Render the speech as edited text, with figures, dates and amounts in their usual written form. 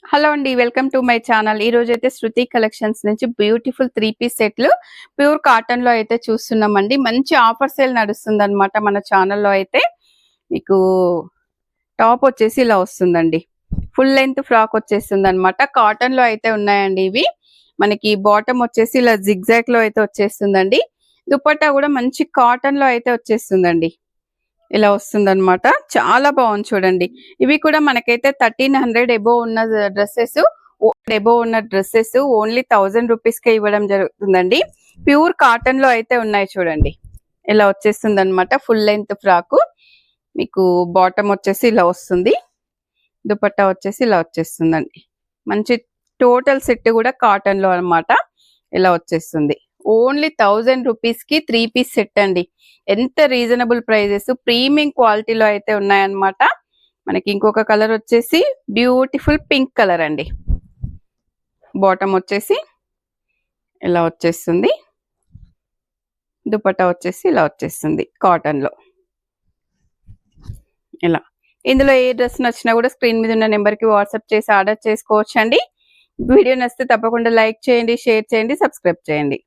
Hello అండి, welcome to my channel. ఈ రోజు అయితే శృతి కలెక్షన్స్ నుంచి బ్యూటిఫుల్ 3 పీస్ సెట్లు ప్యూర్ కాటన్ లో అయితే చూస్తున్నామండి. మంచి ఆఫర్ సేల్ నడుస్తుంది అనమాట మన ఛానల్లో. అయితే మీకు టాప్ వచ్చేసి ఇలా వస్తుందండి. ఫుల్ లెంత్ ఫ్రాక్ వచ్చేస్తుంది అనమాట. కాటన్ లో అయితే ఉన్నాయండి ఇవి. మనకి బాటమ్ వచ్చేసి ఇలా జిగ్జాగ్ లో అయితే వచ్చేస్తుందండి. దుపట్టా కూడా మంచి కాటన్ లో అయితే వచ్చేస్తుందండి. ఇలా వస్తుందన్నమాట. చాలా బాగుంది చూడండి. ఇవి కూడా మనకైతే 1300 ఎబోవ్ ఉన్న డ్రెస్సెస్ ఓన్లీ 1000 రూపీస్ కే ఇవ్వడం జరుగుతుందండి. ప్యూర్ కాటన్ లో అయితే ఉన్నాయి చూడండి. ఇలా వచ్చేస్తుంది అనమాట. Full length frock. మీకు బాటమ్ వచ్చేసి ఇలా వస్తుంది. దుపట్టా వచ్చేసి ఇలా వచ్చేస్తుందండి. మంచి టోటల్ సెట్ కూడా కాటన్ లో అనమాట. ఇలా వచ్చేస్తుంది. ఓన్లీ 1000 రూపీస్ కి 3 పీస్ సెట్ అండి. ఎంత రీజనబుల్ ప్రైజెస్, ప్రీమియం క్వాలిటీలో అయితే ఉన్నాయన్నమాట. మనకి ఇంకొక కలర్ వచ్చేసి బ్యూటిఫుల్ పింక్ కలర్ అండి. బాటమ్ వచ్చేసి ఇలా వచ్చేస్తుంది. దుపట్టా వచ్చేసి ఇలా వచ్చేస్తుంది కాటన్ లో. ఇలా ఇందులో ఏ డ్రెస్ నచ్చినా కూడా స్క్రీన్ మీద ఉన్న నెంబర్ కి వాట్సాప్ చేసి ఆర్డర్ చేసుకోవచ్చు అండి. వీడియో నచ్చితే తప్పకుండా లైక్ చేయండి, షేర్ చేయండి, సబ్స్క్రైబ్ చేయండి.